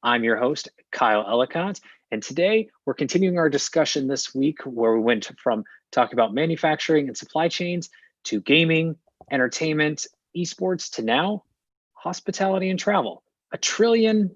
I'm your host, Kyle Ellicott, and today we're continuing our discussion this week where we went from talking about manufacturing and supply chains to gaming, entertainment, esports, to now hospitality and travel, $1 trillion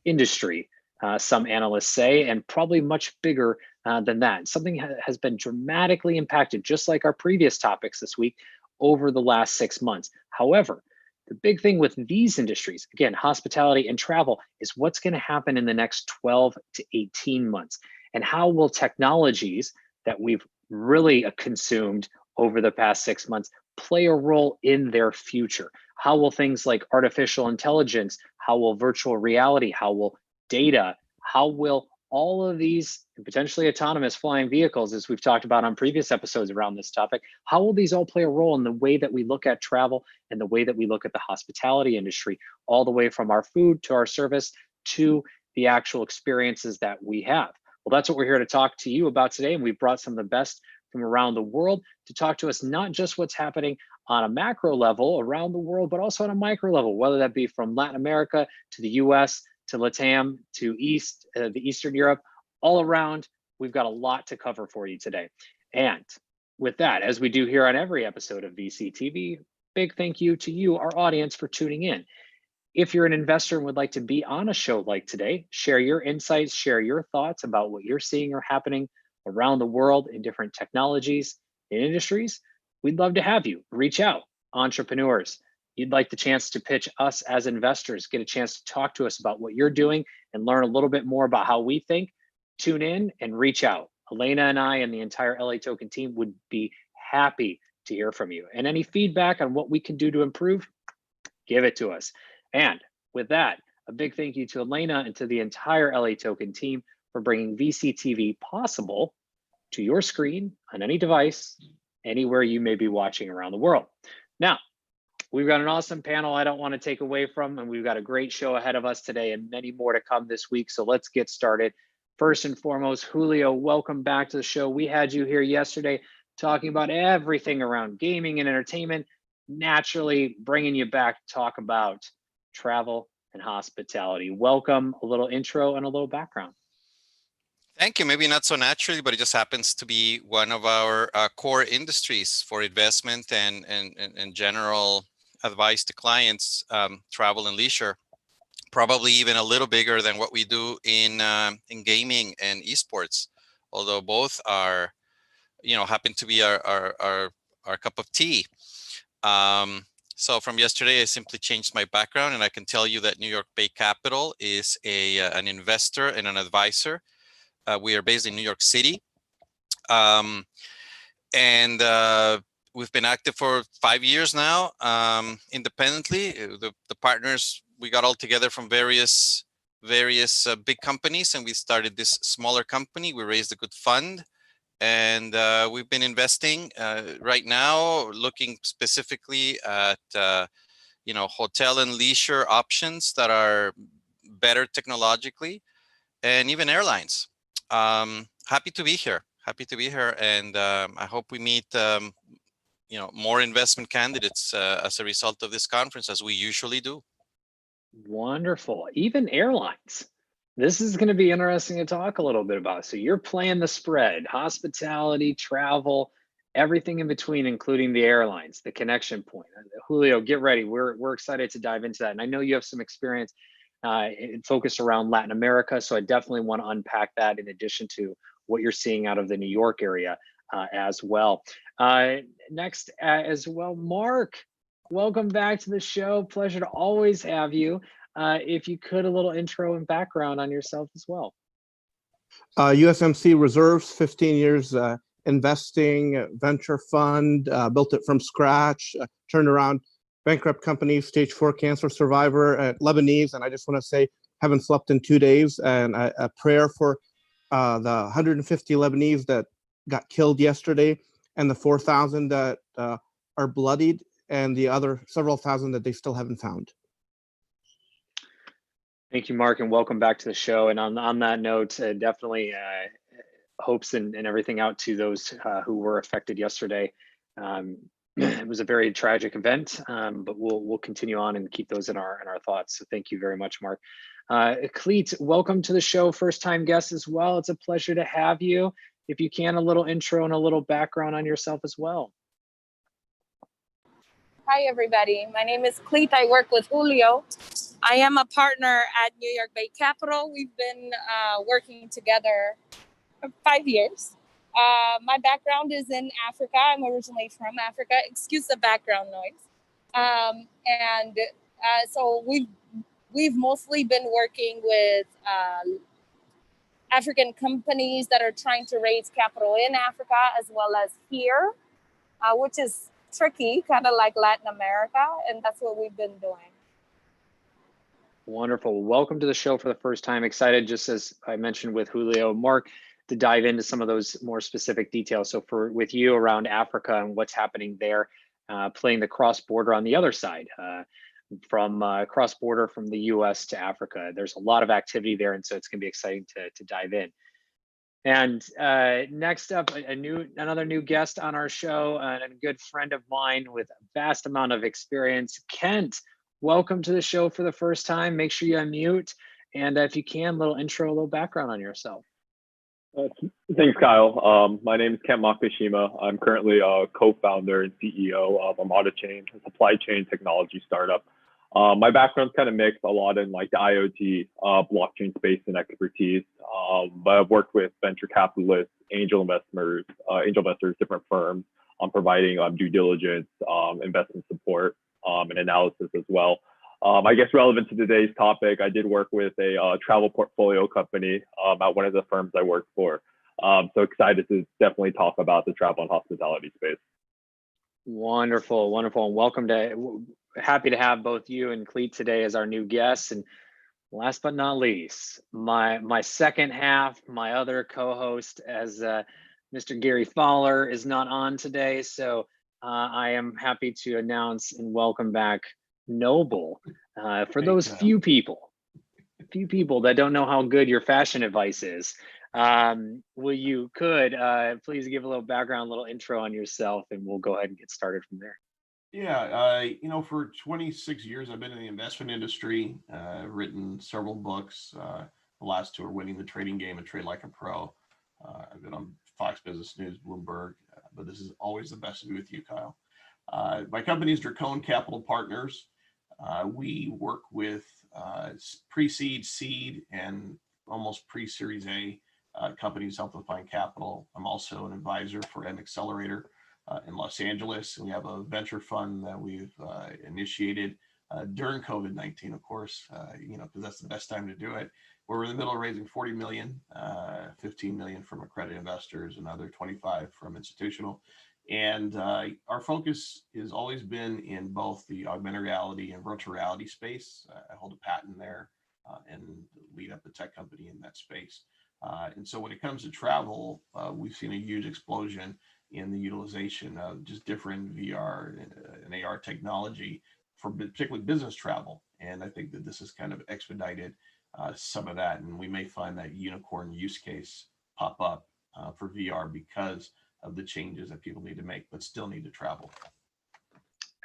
industry, some analysts say, and probably much bigger than that. Something has been dramatically impacted, just like our previous topics this week, over the last 6 months. However, the big thing with these industries, again, hospitality and travel, is what's going to happen in the next 12 to 18 months. And how will technologies that we've really consumed over the past 6 months play a role in their future? How will things like artificial intelligence, how will virtual reality, how will data, how will all of these potentially autonomous flying vehicles, as we've talked about on previous episodes around this topic, how will these all play a role in the way that we look at travel and the way that we look at the hospitality industry, all the way from our food to our service to the actual experiences that we have? Well, that's what we're here to talk to you about today. And we've brought some of the best from around the world to talk to us, not just what's happening on a macro level around the world, but also on a micro level, whether that be from Latin America to the US, to LATAM, to the Eastern Europe, all around. We've got a lot to cover for you today. And with that, as we do here on every episode of VCTV, big thank you to you, our audience, for tuning in. If you're an investor and would like to be on a show like today, share your insights, share your thoughts about what you're seeing or happening around the world in different technologies and industries, we'd love to have you. Reach out, entrepreneurs. You'd like the chance to pitch us as investors, get a chance to talk to us about what you're doing and learn a little bit more about how we think, tune in and reach out. Elena and I and the entire LA Token team would be happy to hear from you. And any feedback on what we can do to improve, give it to us. And with that, a big thank you to Elena and to the entire LA Token team for bringing VCTV possible to your screen on any device, anywhere you may be watching around the world. Now, we've got an awesome panel I don't want to take away from, and we've got a great show ahead of us today and many more to come this week. So let's get started. First and foremost, Julio, welcome back to the show. We had you here yesterday talking about everything around gaming and entertainment, naturally bringing you back to talk about travel and hospitality. Welcome, a little intro and a little background. Thank you. Maybe not so naturally, but it just happens to be one of our core industries for investment and general advice to clients, travel and leisure. Probably even a little bigger than what we do in gaming and esports, although both are, happen to be our cup of tea. So from yesterday, I simply changed my background, and I can tell you that New York Bay Capital is an investor and an advisor. We are based in New York City, and we've been active for 5 years now, independently. The partners, we got all together from various big companies, and we started this smaller company. We raised a good fund, and we've been investing right now, looking specifically at hotel and leisure options that are better technologically, and even airlines. Happy to be here, and I hope we meet more investment candidates as a result of this conference, as we usually do. Wonderful. Even airlines. This is going to be interesting to talk a little bit about. So you're playing the spread, hospitality, travel, everything in between, including the airlines, the connection point. Julio, get ready. We're excited to dive into that. And I know you have some experience focused around Latin America. So I definitely want to unpack that in addition to what you're seeing out of the New York area as well. Next as well, Mark, welcome back to the show. Pleasure to always have you. If you could, a little intro and background on yourself as well. USMC Reserves, 15 years investing, venture fund, built it from scratch, turned around bankrupt company, stage 4 cancer survivor, Lebanese. And I just want to say, haven't slept in 2 days, and a prayer for the 150 Lebanese that got killed yesterday, and the 4,000 that are bloodied, and the other several thousand that they still haven't found. Thank you, Mark, and welcome back to the show. And on that note, definitely hopes and everything out to those who were affected yesterday. it was a very tragic event, but we'll continue on and keep those in our thoughts. So thank you very much, Mark. Cleet, welcome to the show, first time guest as well. It's a pleasure to have you. If you can, a little intro and a little background on yourself as well. Hi, everybody. My name is Cleet. I work with Julio. I am a partner at New York Bay Capital. We've been working together for 5 years. My background is in Africa. I'm originally from Africa. Excuse the background noise. So we've mostly been working with African companies that are trying to raise capital in Africa as well as here, which is tricky, kind of like Latin America, and that's what we've been doing. Wonderful. Welcome to the show for the first time. Excited, just as I mentioned with Julio, Mark, to dive into some of those more specific details. So with you around Africa and what's happening there, playing the cross-border on the other side, from cross-border from the US to Africa. There's a lot of activity there, and so it's going to be exciting to dive in. And next up, another new guest on our show, and a good friend of mine with a vast amount of experience, Kent. Welcome to the show for the first time. Make sure you unmute, and if you can, a little intro, a little background on yourself. Thanks, Kyle. My name is Kent Makashima. I'm currently a co-founder and CEO of Armada Chain, a supply chain technology startup. My background's kind of mixed, a lot in like the IoT, blockchain space and expertise. But I've worked with venture capitalists, angel investors, different firms on providing due diligence, investment support, and analysis as well. I guess relevant to today's topic, I did work with a travel portfolio company at one of the firms I worked for. So excited to definitely talk about the travel and hospitality space. Wonderful, wonderful, and welcome to. Happy to have both you and Cleet today as our new guests. And last but not least, my second half, my other co-host, as Mr. Gary Fowler is not on today, so I am happy to announce and welcome back Noble. For those few people that don't know how good your fashion advice is, please give a little background, a little intro on yourself, and we'll go ahead and get started from there. Yeah, for 26 years, I've been in the investment industry, written several books. The last two are Winning the Trading Game and Trade Like a Pro. I've been on Fox Business News, Bloomberg, but this is always the best to be with you, Kyle. My company is Dracone Capital Partners. We work with pre-seed, seed, and almost pre-series A companies, help them find capital. I'm also an advisor for M Accelerator in Los Angeles. And we have a venture fund that we've initiated during COVID-19, of course, because that's the best time to do it. We're in the middle of raising 40 million, 15 million from accredited investors, another 25 from institutional. And our focus has always been in both the augmented reality and virtual reality space. I hold a patent there and lead up the tech company in that space. And so when it comes to travel, we've seen a huge explosion in the utilization of just different VR and AR technology for particularly business travel. And I think that this has kind of expedited some of that. And we may find that unicorn use case pop up for VR because of the changes that people need to make, but still need to travel.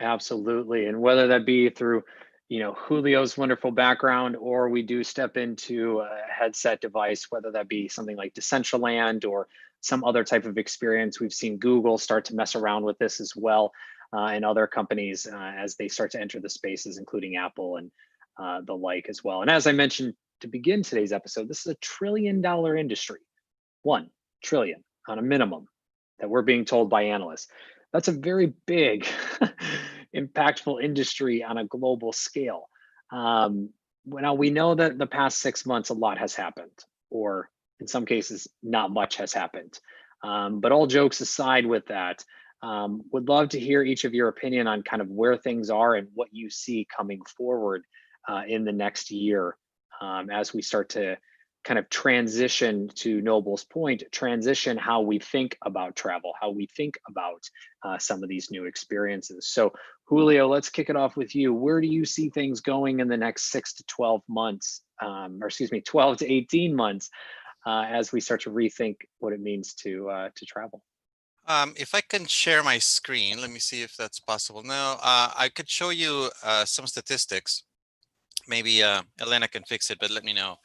Absolutely. And whether that be through, Julio's wonderful background, or we do step into a headset device, whether that be something like Decentraland or some other type of experience. We've seen Google start to mess around with this as well, and other companies as they start to enter the spaces, including Apple and the like as well. And as I mentioned to begin today's episode, this is $1 trillion industry, 1 trillion on a minimum that we're being told by analysts. That's a very big, impactful industry on a global scale. Now we know that the past 6 months, a lot has happened, or in some cases, not much has happened. But all jokes aside with that, would love to hear each of your opinion on kind of where things are and what you see coming forward in the next year as we start to kind of transition, to Noble's point, transition how we think about travel, how we think about some of these new experiences. So Julio, let's kick it off with you. Where do you see things going in the next 6 to 12 months, 12 to 18 months as we start to rethink what it means to travel? If I can share my screen, let me see if that's possible. No, I could show you some statistics. Maybe Elena can fix it, but let me know.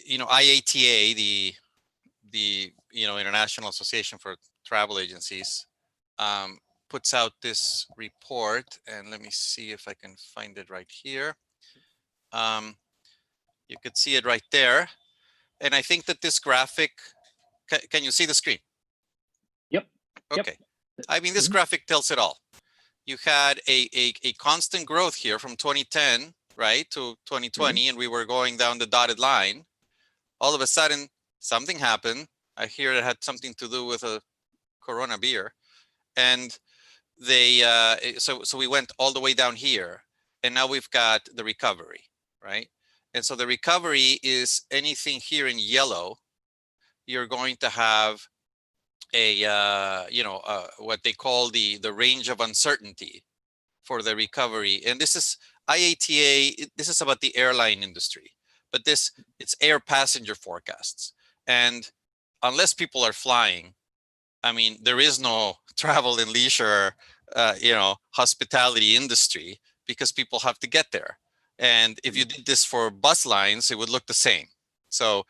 You know, IATA, the International Association for Travel Agencies, puts out this report, and let me see if I can find it right here. You could see it right there, and I think that this graphic. Can you see the screen? Yep. Okay. I mean, this Mhm. graphic tells it all. You had a constant growth here from 2010, right, to 2020, and we were going down the dotted line. All of a sudden, something happened. I hear it had something to do with a Corona beer, and they so we went all the way down here, and now we've got the recovery, right? And so the recovery is anything here in yellow. You're going to have a what they call the range of uncertainty for the recovery. And this is IATA. This is about the airline industry, but it's air passenger forecasts. And unless people are flying, I mean, there is no travel and leisure, hospitality industry, because people have to get there. And if you did this for bus lines, it would look the same. So,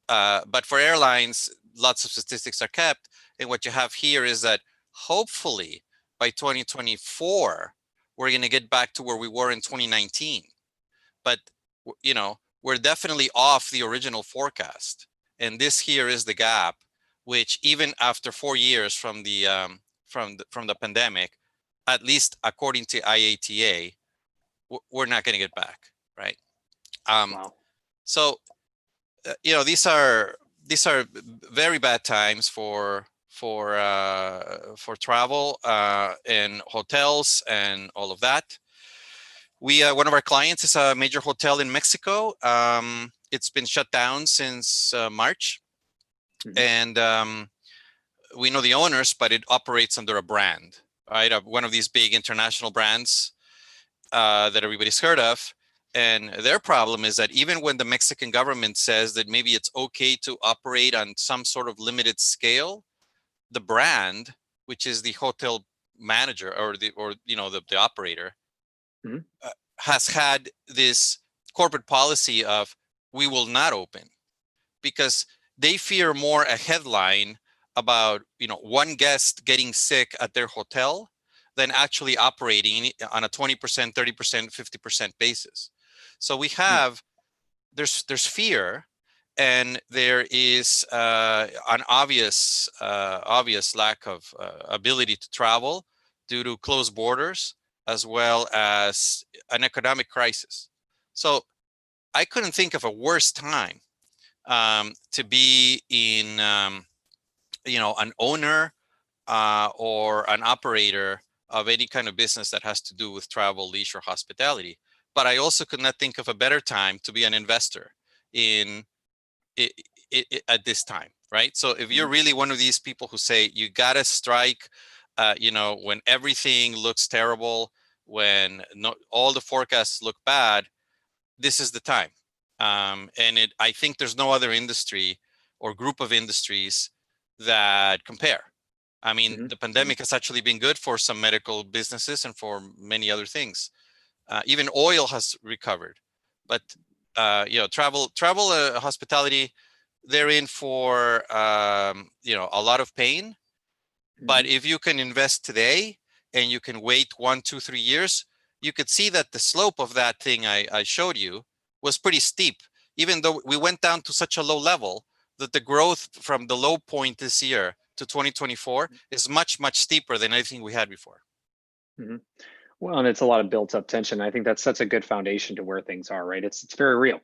but for airlines, lots of statistics are kept. And what you have here is that hopefully by 2024, we're going to get back to where we were in 2019. But, we're definitely off the original forecast. And this here is the gap, which even after 4 years from the pandemic, at least according to IATA, we're not going to get back, right? Wow. So, these are very bad times for travel and hotels and all of that. We one of our clients is a major hotel in Mexico. It's been shut down since March, and we know the owners, but it operates under a brand, right? One of these big international brands that everybody's heard of. And their problem is that even when the Mexican government says that maybe it's okay to operate on some sort of limited scale, the brand, which is the hotel manager or the operator, has had this corporate policy of we will not open, because they fear more a headline about one guest getting sick at their hotel than actually operating on a 20%, 30%, 50% basis. So we have there's fear, and there is an obvious lack of ability to travel due to closed borders, as well as an economic crisis. So I couldn't think of a worse time to be in an owner or an operator of any kind of business that has to do with travel, leisure, hospitality. But I also could not think of a better time to be an investor in it at this time, right? So if you're really one of these people who say you gotta strike, when everything looks terrible, when all the forecasts look bad, this is the time. I think there's no other industry or group of industries that compare. I mean, the pandemic has actually been good for some medical businesses and for many other things. Even oil has recovered, but travel, hospitality, they're in for a lot of pain. But if you can invest today and you can wait 1, 2, 3 years, you could see that the slope of that thing I showed you was pretty steep, even though we went down to such a low level that the growth from the low point this year to 2024 is much, much steeper than anything we had before. Well, and it's a lot of built up tension. I think that's such a good foundation to where things are, right? It's very real.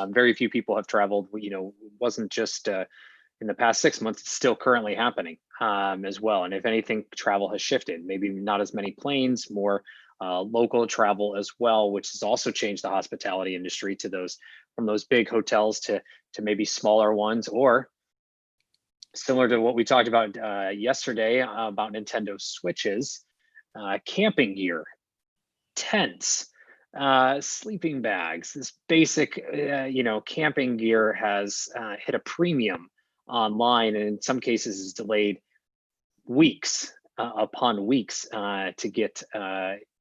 Very few people have traveled, wasn't just in the past 6 months, it's still currently happening as well. And if anything, travel has shifted, maybe not as many planes, more local travel as well, which has also changed the hospitality industry from those big hotels to maybe smaller ones, or similar to what we talked about yesterday about Nintendo Switches, camping gear, tents, sleeping bags. This basic, camping gear has hit a premium online, and in some cases is delayed weeks upon weeks to get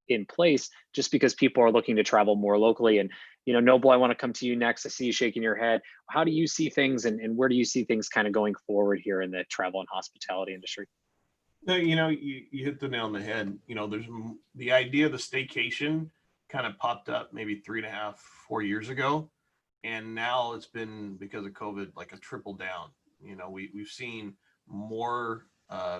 in place, just because people are looking to travel more locally. And Noble, I want to come to you next. I see you shaking your head. How do you see things, and where do you see things kind of going forward here in the travel and hospitality industry? No, you hit the nail on the head. There's the idea of the staycation kind of popped up maybe 3.5, 4 years ago. And now it's been, because of COVID, like a triple down. We've seen more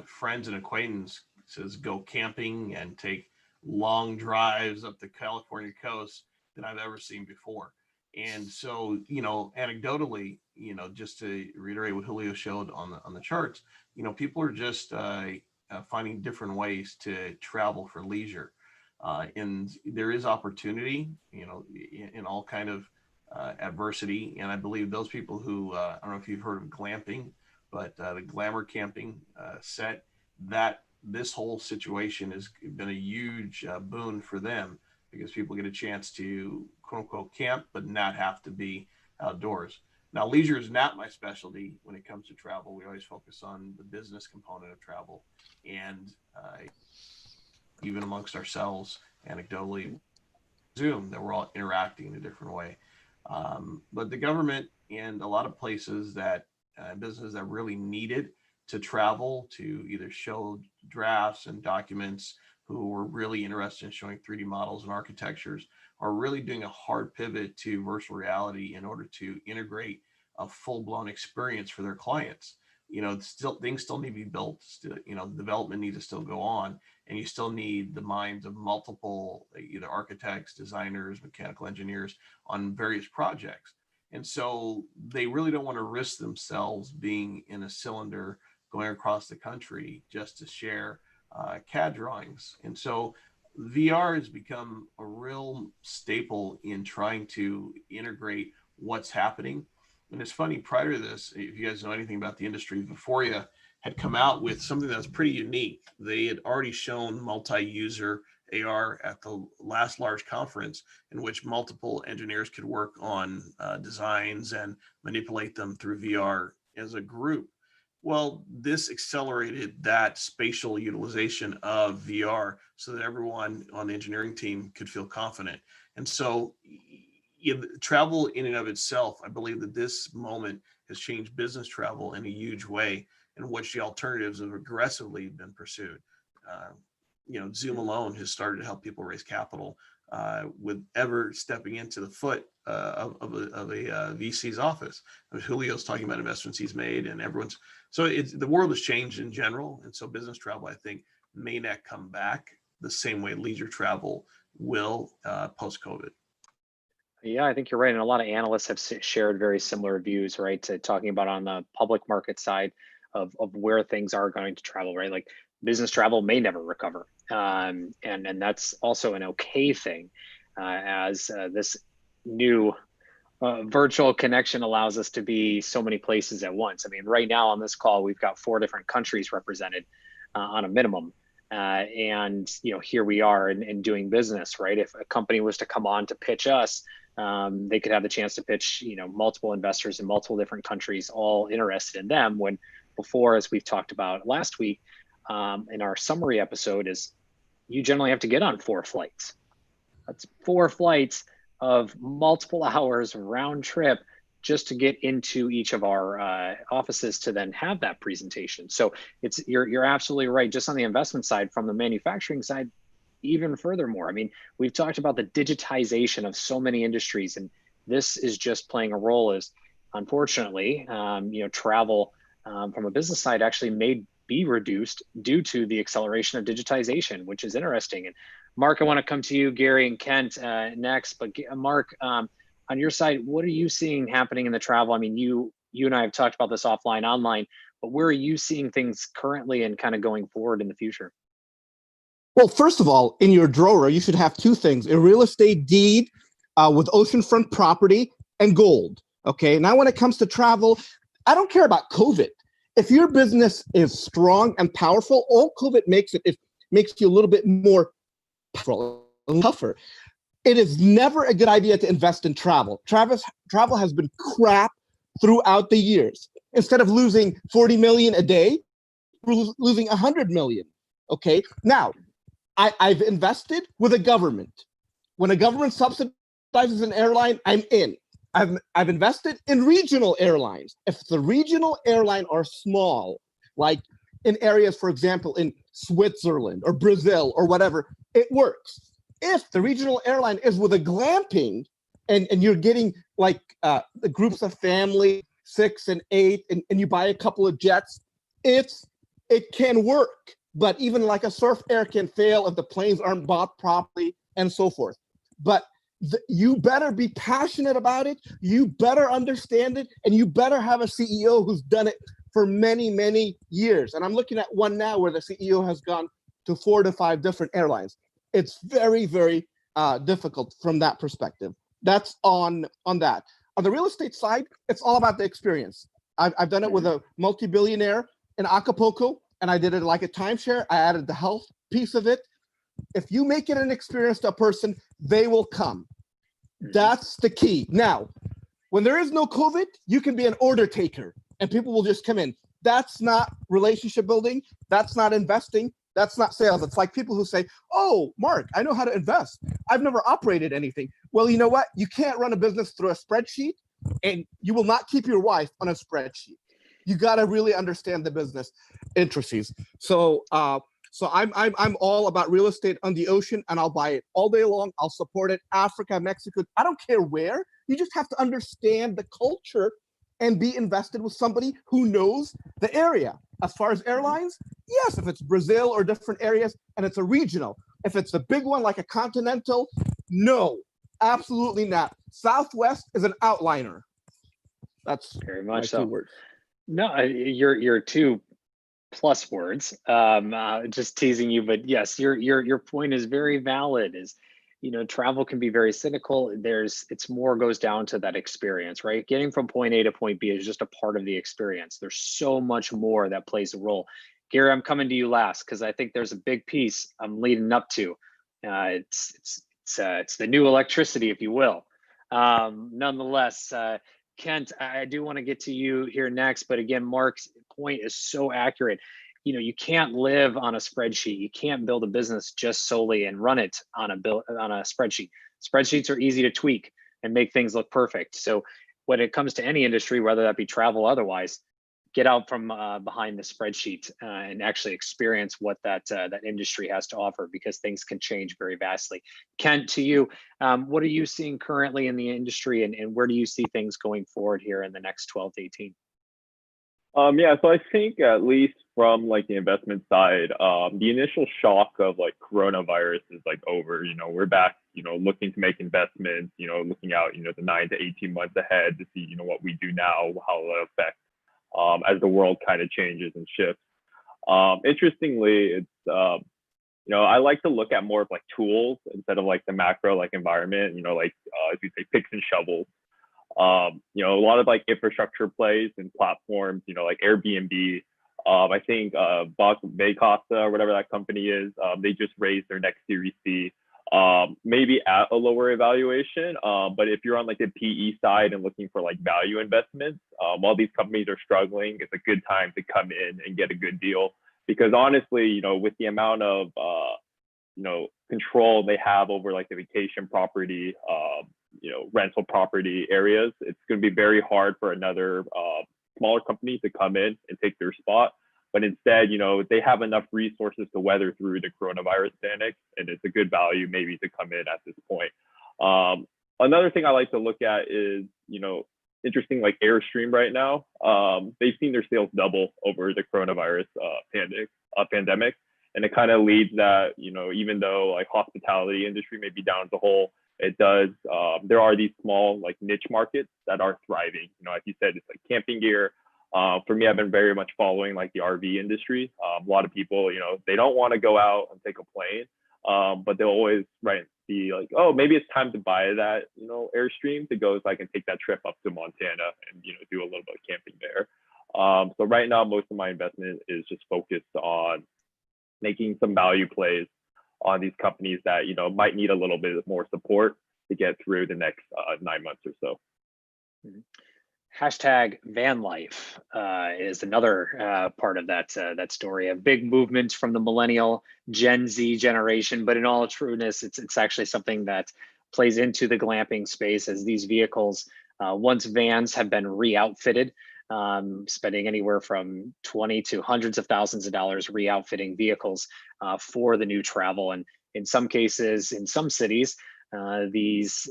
friends and acquaintances go camping and take long drives up the California coast than I've ever seen before. And so, anecdotally, just to reiterate what Julio showed on the charts, people are just finding different ways to travel for leisure. And there is opportunity, in all kind of adversity. And I believe those people who, I don't know if you've heard of glamping, but the glamour camping set, that this whole situation has been a huge boon for them, because people get a chance to quote unquote camp, but not have to be outdoors. Now, leisure is not my specialty when it comes to travel. We always focus on the business component of travel, and even amongst ourselves, anecdotally, Zoom, that we're all interacting in a different way. But the government and a lot of places that businesses that really needed to travel to either show drafts and documents, who were really interested in showing 3D models and architectures, are really doing a hard pivot to virtual reality in order to integrate a full-blown experience for their clients. Things still need to be built. Development needs to still go on, and you still need the minds of multiple either architects, designers, mechanical engineers on various projects. And so they really don't want to risk themselves being in a cylinder going across the country just to share CAD drawings. And so VR has become a real staple in trying to integrate what's happening. And it's funny, prior to this, if you guys know anything about the industry, Vuforia had come out with something that was pretty unique. They had already shown multi-user AR at the last large conference, in which multiple engineers could work on designs and manipulate them through VR as a group. Well, this accelerated that spatial utilization of VR so that everyone on the engineering team could feel confident. And so travel in and of itself, I believe that this moment has changed business travel in a huge way, in which the alternatives have aggressively been pursued. Zoom alone has started to help people raise capital with ever stepping into the foot of a VC's office. Julio's talking about investments he's made, and everyone's, so the world has changed in general. And so business travel, I think, may not come back the same way leisure travel will post-COVID. Yeah, I think you're right. And a lot of analysts have shared very similar views, right? To talking about on the public market side of where things are going to travel, right? Like business travel may never recover. And that's also an okay thing, as this new virtual connection allows us to be so many places at once. I mean, right now on this call, we've got 4 different countries represented on a minimum. And here we are in doing business, right? If a company was to come on to pitch us, they could have the chance to pitch, multiple investors in multiple different countries, all interested in them. When before, as we've talked about last week in our summary episode, is you generally have to get on 4 flights. That's 4 flights of multiple hours round trip just to get into each of our offices to then have that presentation. So you're absolutely right. Just on the investment side, from the manufacturing side, even furthermore. I mean, we've talked about the digitization of so many industries, and this is just playing a role as, unfortunately, travel from a business side actually may be reduced due to the acceleration of digitization, which is interesting. And Mark, I want to come to you, Gary and Kent next, but Mark, on your side, what are you seeing happening in the travel? I mean, you and I have talked about this offline, online, but where are you seeing things currently and kind of going forward in the future? Well, first of all, in your drawer, you should have 2 things: a real estate deed with oceanfront property and gold. Okay. Now, when it comes to travel, I don't care about COVID. If your business is strong and powerful, all COVID makes makes you a little bit more powerful and tougher. It is never a good idea to invest in travel. Travel has been crap throughout the years. instead of losing 40 million a day, we're losing 100 million. Okay. Now, I've invested with a government. When a government subsidizes an airline, I'm in. I've invested in regional airlines. If the regional airline are small, like in areas, for example, in Switzerland or Brazil or whatever, it works. If the regional airline is with a glamping and you're getting like the groups of family, 6 and 8, and you buy a couple of jets, it can work. But even like a Surf Air can fail if the planes aren't bought properly and so forth. But you better be passionate about it. You better understand it, and you better have a CEO who's done it for many, many years. And I'm looking at one now where the CEO has gone to 4 to 5 different airlines. It's very, very difficult from that perspective. That's on that. On the real estate side, it's all about the experience. I've done it with a multi-billionaire in Acapulco, and I did it like a timeshare. I added the health piece of it. If you make it an experience to a person, they will come. That's the key. Now, when there is no COVID, you can be an order taker and people will just come in. That's not relationship building. That's not investing. That's not sales. It's like people who say, oh, Mark, I know how to invest. I've never operated anything. Well, you know what? You can't run a business through a spreadsheet, and you will not keep your wife on a spreadsheet. You got to really understand the business intricacies. So I'm all about real estate on the ocean, and I'll buy it all day long. I'll support it. Africa, Mexico, I don't care where. You just have to understand the culture and be invested with somebody who knows the area. As far as airlines, yes, if it's Brazil or different areas and it's a regional. If it's a big one like a continental, no, absolutely not. Southwest is an outliner. That's Very my much 2 so. words. No, your 2+ words. Just teasing you, but yes, your point is very valid. Is, you know, travel can be very cynical. It's more goes down to that experience, right? Getting from point A to point B is just a part of the experience. There's so much more that plays a role. Gary, I'm coming to you last because I think there's a big piece I'm leading up to. It's the new electricity, if you will. Nonetheless, Kent, I do want to get to you here next, but again, Mark's point is so accurate. You know, you can't live on a spreadsheet. You can't build a business just solely and run it on a spreadsheet. Spreadsheets are easy to tweak and make things look perfect. So when it comes to any industry, whether that be travel or otherwise, get out from behind the spreadsheet and actually experience what that industry has to offer, because things can change very vastly. Kent, to you, what are you seeing currently in the industry, and where do you see things going forward here in the next 12 to 18? Yeah, so I think at least from like the investment side, the initial shock of like coronavirus is like over. You know, we're back, you know, looking to make investments, you know, looking out, you know, the 9 to 18 months ahead to see, you know, what we do now, how it'll affect as the world kind of changes and shifts. Interestingly, it's, you know, I like to look at more of like tools instead of like the macro like environment, you know, like as we say, picks and shovels. You know, a lot of like infrastructure plays and platforms, you know, like Airbnb. I think Vacasa or whatever that company is, they just raised their next Series C, maybe at a lower evaluation. But if you're on like the PE side and looking for like value investments, while these companies are struggling, it's a good time to come in and get a good deal. Because honestly, you know, with the amount of you know, control they have over like the vacation property, you know, rental property areas, it's going to be very hard for another smaller company to come in and take their spot. But instead, you know, they have enough resources to weather through the coronavirus panic, and it's a good value maybe to come in at this point. Another thing I like to look at is, you know, interesting like Airstream right now. They've seen their sales double over the coronavirus pandemic. And it kind of leads that, you know, even though like hospitality industry may be down as a whole, it does, there are these small like niche markets that are thriving. You know, like you said, it's like camping gear. For me, I've been very much following like the RV industry. A lot of people, you know, they don't want to go out and take a plane, but they'll always be like, oh, maybe it's time to buy that, you know, Airstream to go so I can take that trip up to Montana and, you know, do a little bit of camping there. So right now, most of my investment is just focused on making some value plays on these companies that, you know, might need a little bit more support to get through the next 9 months or so. Hashtag van life is another part of that story. A big movement from the millennial Gen Z generation, but in all trueness, it's actually something that plays into the glamping space as these vehicles, once vans have been re-outfitted, spending anywhere from 20 to hundreds of thousands of dollars re-outfitting vehicles for the new travel. And in some cases, in some cities, these,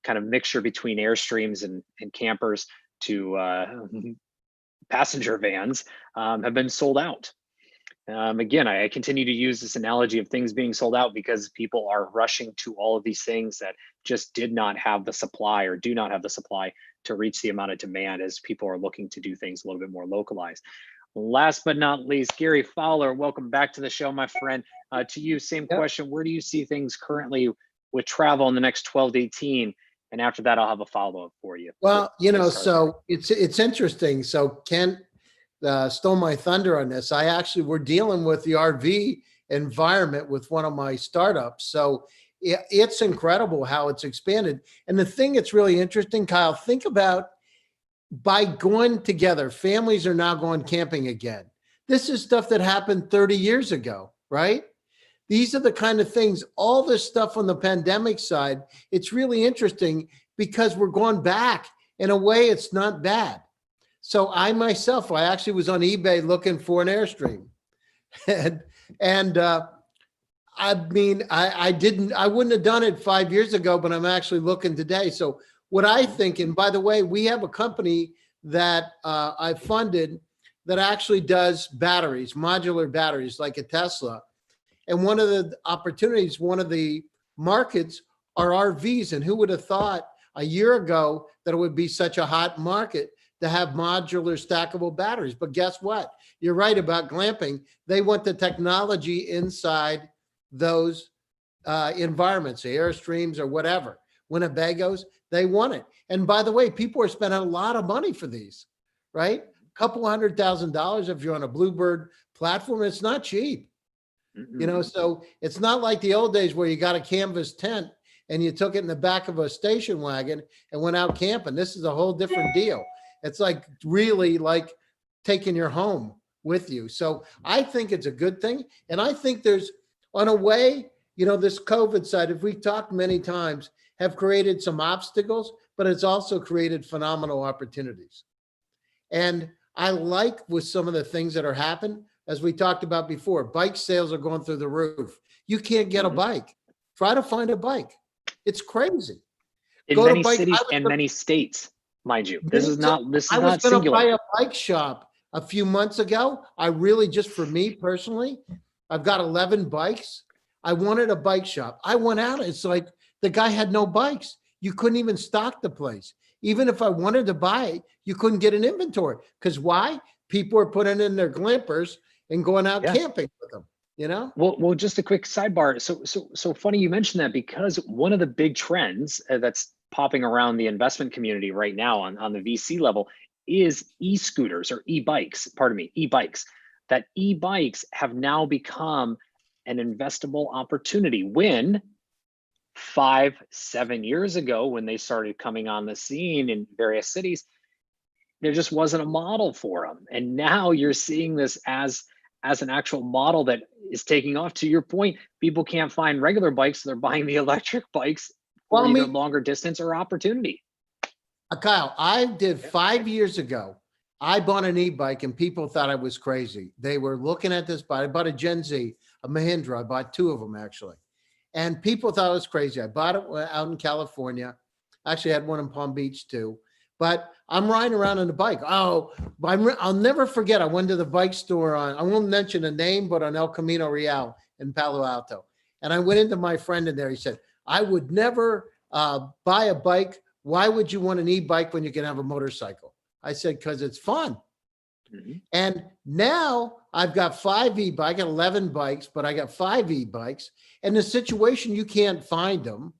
kind of mixture between Airstreams and campers to passenger vans have been sold out. Again, I continue to use this analogy of things being sold out because people are rushing to all of these things that just did not have the supply or do not have the supply to reach the amount of demand as people are looking to do things a little bit more localized. Last but not least, Gary Fowler, welcome back to the show, my friend. To you, same question. Where do you see things currently with travel in the next 12 to 18? And after that, I'll have a follow-up for you. Well, so it's interesting. So Kent stole my thunder on this. We're dealing with the RV environment with one of my startups. So it's incredible how it's expanded. And the thing that's really interesting, Kyle, think about by going together, families are now going camping again. This is stuff that happened 30 years ago, right? These are the kind of things, all this stuff on the pandemic side, it's really interesting because we're going back. In a way, it's not bad. So I actually was on eBay looking for an Airstream. I wouldn't have done it 5 years ago, but I'm actually looking today. So what I think, and by the way, we have a company that I funded that actually does batteries, modular batteries like a Tesla. And one of the opportunities, one of the markets are RVs. And who would have thought a year ago that it would be such a hot market to have modular stackable batteries? But guess what? You're right about glamping. They want the technology inside those environments, the Airstreams or whatever, Winnebagos, they want it. And by the way, people are spending a lot of money for these, right? A couple $100,000 if you're on a Bluebird platform, it's not cheap. So it's not like the old days where you got a canvas tent and you took it in the back of a station wagon and went out camping. This is a whole different deal. It's like really like taking your home with you. So I think it's a good thing. And I think there's, on a way, this COVID side, if we've talked many times, have created some obstacles, but it's also created phenomenal opportunities. And I like with some of the things that are happening, as we talked about before, bike sales are going through the roof. You can't get a bike. Try to find a bike. It's crazy. In many cities and many states, mind you. This is not singular. I was going to buy a bike shop a few months ago. I really, just for me personally, I've got 11 bikes. I wanted a bike shop. I went out. It's like the guy had no bikes. You couldn't even stock the place. Even if I wanted to buy it, you couldn't get an inventory. Because why? People are putting in their glampers and going out camping with them. Well, just a quick sidebar. So funny you mentioned that, because one of the big trends that's popping around the investment community right now on the VC level is e-scooters or e-bikes. E-bikes. That e-bikes have now become an investable opportunity. When 5-7 years ago, when they started coming on the scene in various cities, there just wasn't a model for them. And now you're seeing this as an actual model that is taking off. To your point, people can't find regular bikes, so they're buying the electric bikes for either longer distance or opportunity. Kyle, I did 5 years ago. I bought an e-bike and people thought I was crazy. They were looking at this bike. I bought a Gen Z, a Mahindra. I bought two of them actually. And people thought I was crazy. I bought it out in California. Actually, I had one in Palm Beach too. But I'm riding around on the bike. I'll never forget. I went to the bike store I won't mention a name, but on El Camino Real in Palo Alto. And I went into my friend in there. He said, I would never buy a bike. Why would you want an e-bike when you can have a motorcycle? I said, because it's fun. Mm-hmm. And now I've got 5 e-bikes, I got 11 bikes, but I got 5 e-bikes. And the situation, you can't find them,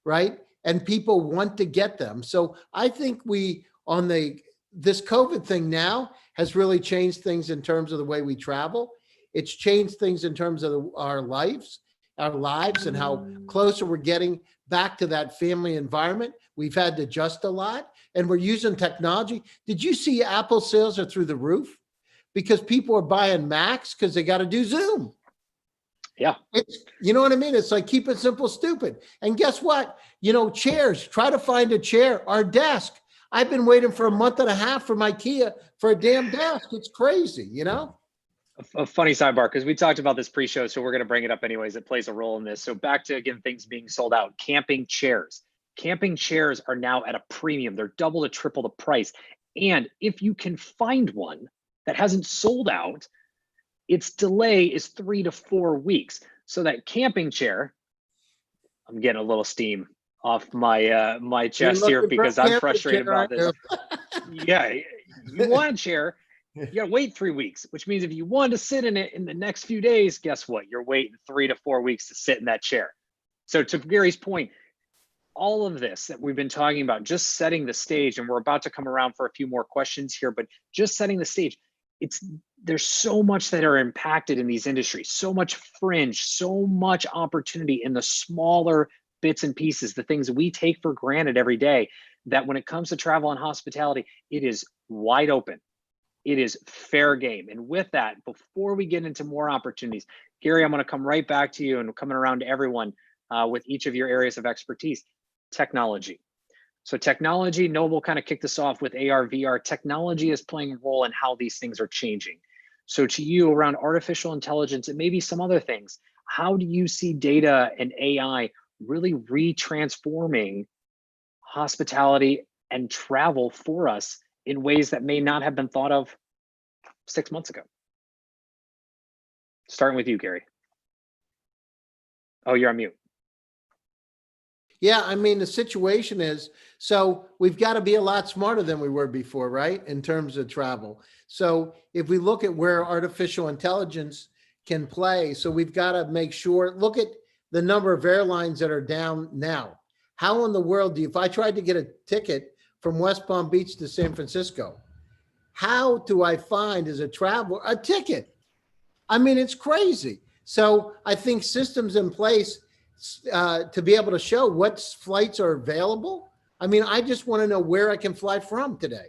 right? And people want to get them. So I think this COVID thing now has really changed things in terms of the way we travel. It's changed things in terms of our lives and how closer we're getting back to that family environment. We've had to adjust a lot, and we're using technology. Did you see Apple sales are through the roof? Because people are buying Macs because they got to do Zoom. Yeah. It's, you know what I mean? It's like, keep it simple, stupid. And guess what? Chairs, try to find a chair, our desk. I've been waiting for a month and a half from IKEA for a damn desk. It's crazy, A funny sidebar, because we talked about this pre-show, so we're going to bring it up anyways. It plays a role in this. So back to, again, things being sold out. Camping chairs. Camping chairs are now at a premium. They're double to triple the price. And if you can find one that hasn't sold out, its delay is 3 to 4 weeks. So that camping chair, I'm getting a little steam off my my chest here because I'm frustrated about this. Yeah, you want a chair, you gotta wait 3 weeks, which means if you want to sit in it in the next few days, guess what? You're waiting 3 to 4 weeks to sit in that chair. So to Gary's point, all of this that we've been talking about, just setting the stage, and we're about to come around for a few more questions here, but just setting the stage, there's so much that are impacted in these industries, so much fringe, so much opportunity in the smaller bits and pieces, the things we take for granted every day, that when it comes to travel and hospitality, it is wide open. It is fair game. And with that, before we get into more opportunities, Gary, I'm going to come right back to you and coming around to everyone with each of your areas of expertise. Technology. So technology, Noble kind of kicked this off with AR, VR. Technology is playing a role in how these things are changing. So to you, around artificial intelligence and maybe some other things, how do you see data and AI really retransforming hospitality and travel for us in ways that may not have been thought of 6 months ago? Starting with you, Gary. Oh, you're on mute. Yeah, I mean, the situation is, so we've got to be a lot smarter than we were before, right? In terms of travel. So if we look at where artificial intelligence can play, so we've got to make sure, look at the number of airlines that are down now. How in the world if I tried to get a ticket from West Palm Beach to San Francisco, how do I find as a traveler a ticket? I mean, it's crazy. So I think systems in place to be able to show what flights are available. I mean, I just want to know where I can fly from today.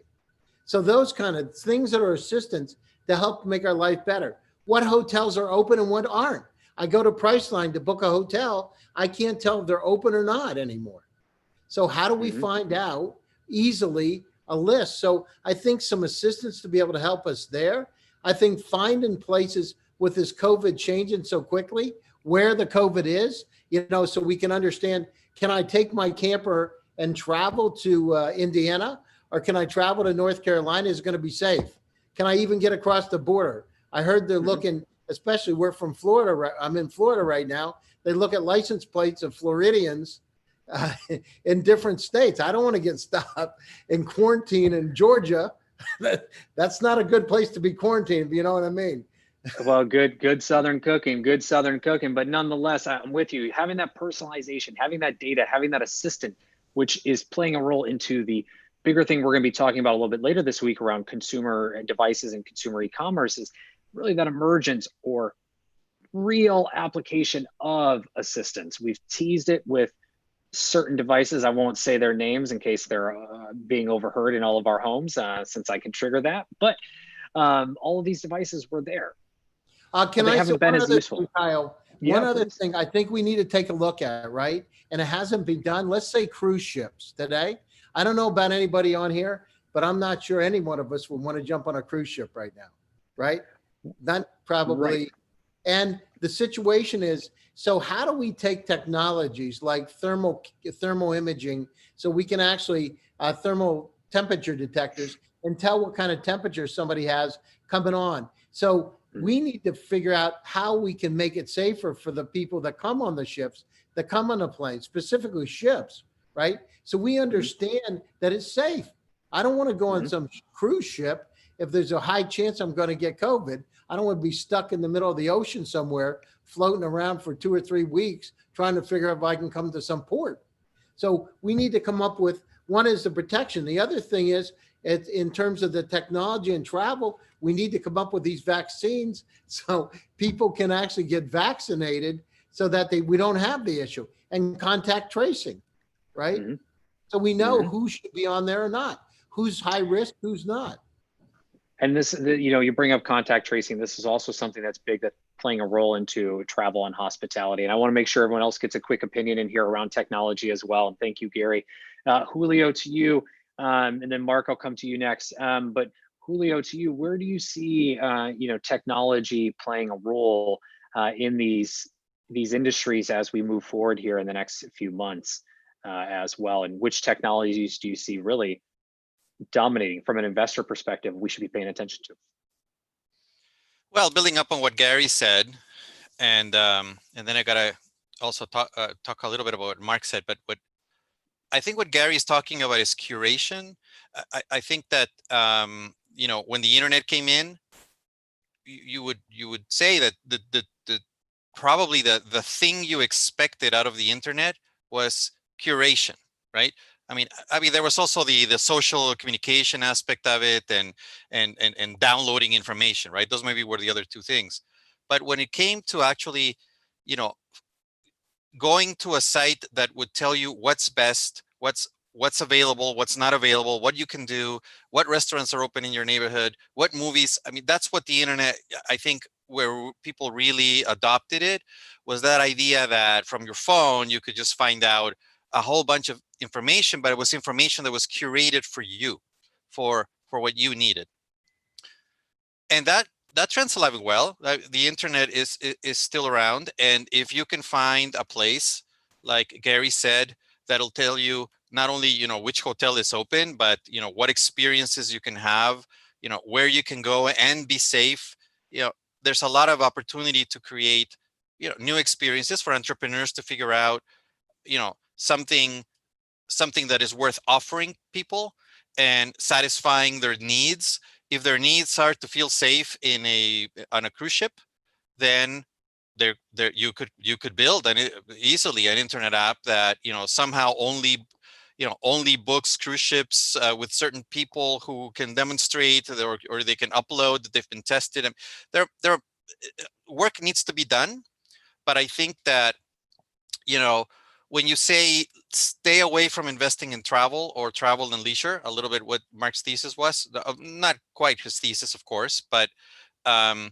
So those kind of things that are assistance to help make our life better. What hotels are open and what aren't. I go to Priceline to book a hotel. I can't tell if they're open or not anymore. So how do we find out easily a list? So I think some assistance to be able to help us there. I think finding places with this COVID changing so quickly, where the COVID is, so we can understand, can I take my camper and travel to Indiana, or can I travel to North Carolina? Is it going to be safe? Can I even get across the border? I heard they're looking, especially we're from Florida. I'm in Florida right now. They look at license plates of Floridians in different states. I don't want to get stopped in quarantine in Georgia. That's not a good place to be quarantined, if you know what I mean. Well, good Southern cooking, but nonetheless, I'm with you. Having that personalization, having that data, having that assistant, which is playing a role into the bigger thing we're going to be talking about a little bit later this week around consumer devices and consumer e-commerce, is really that emergence or real application of assistance. We've teased it with certain devices. I won't say their names in case they're being overheard in all of our homes, since I can trigger that. But all of these devices were there. Can I say one other useful. Kyle? Yeah, one other please. thing I think we need to take a look at, right? And it hasn't been done. Let's say cruise ships today. I don't know about anybody on here, but I'm not sure any one of us would want to jump on a cruise ship right now, right? Not probably. Right. And the situation is, so how do we take technologies like thermal imaging, so we can actually thermal temperature detectors and tell what kind of temperature somebody has coming on? So we need to figure out how we can make it safer for the people that come on the ships, that come on the planes, specifically ships, right? So we understand that it's safe. I don't want to go on some cruise ship if there's a high chance I'm going to get COVID. I don't want to be stuck in the middle of the ocean somewhere, floating around for 2 or 3 weeks, trying to figure out if I can come to some port. So we need to come up with, one is the protection. The other thing is, in terms of the technology and travel, we need to come up with these vaccines so people can actually get vaccinated so that we don't have the issue, and contact tracing, right? So we know Mhm. who should be on there or not, who's high risk, who's not. And this, you bring up contact tracing. This is also something that's big, that's playing a role into travel and hospitality. And I want to make sure everyone else gets a quick opinion in here around technology as well. And thank you, Gary. Julio, to you, and then Mark, I'll come to you next. But Julio, to you, where do you see, technology playing a role in these industries as we move forward here in the next few months as well? And which technologies do you see really dominating from an investor perspective we should be paying attention to? Well, building up on what Gary said, and then I gotta also talk a little bit about what Mark said. But what I think what Gary is talking about is curation. I think that when the internet came in, you would say that the probably the thing you expected out of the internet was curation, right? I mean, there was also the social communication aspect of it, and downloading information, right? Those maybe were the other two things. But when it came to actually, going to a site that would tell you what's best, what's available, what's not available, what you can do, what restaurants are open in your neighborhood, what movies. I mean, that's what the internet, I think, where people really adopted it, was that idea that from your phone you could just find out a whole bunch of information, but it was information that was curated for you, for what you needed. And that trend's alive and well. The internet is still around, and if you can find a place, like Gary said, that'll tell you not only which hotel is open, but what experiences you can have, where you can go and be safe. There's a lot of opportunity to create new experiences for entrepreneurs to figure out something that is worth offering people and satisfying their needs. If their needs are to feel safe on a cruise ship, then you could build easily an internet app that somehow only books cruise ships with certain people who can demonstrate, or they can upload that they've been tested. And their work needs to be done, but I think that when you say stay away from investing in travel or travel and leisure, a little bit what Mark's thesis was, not quite his thesis, of course, but I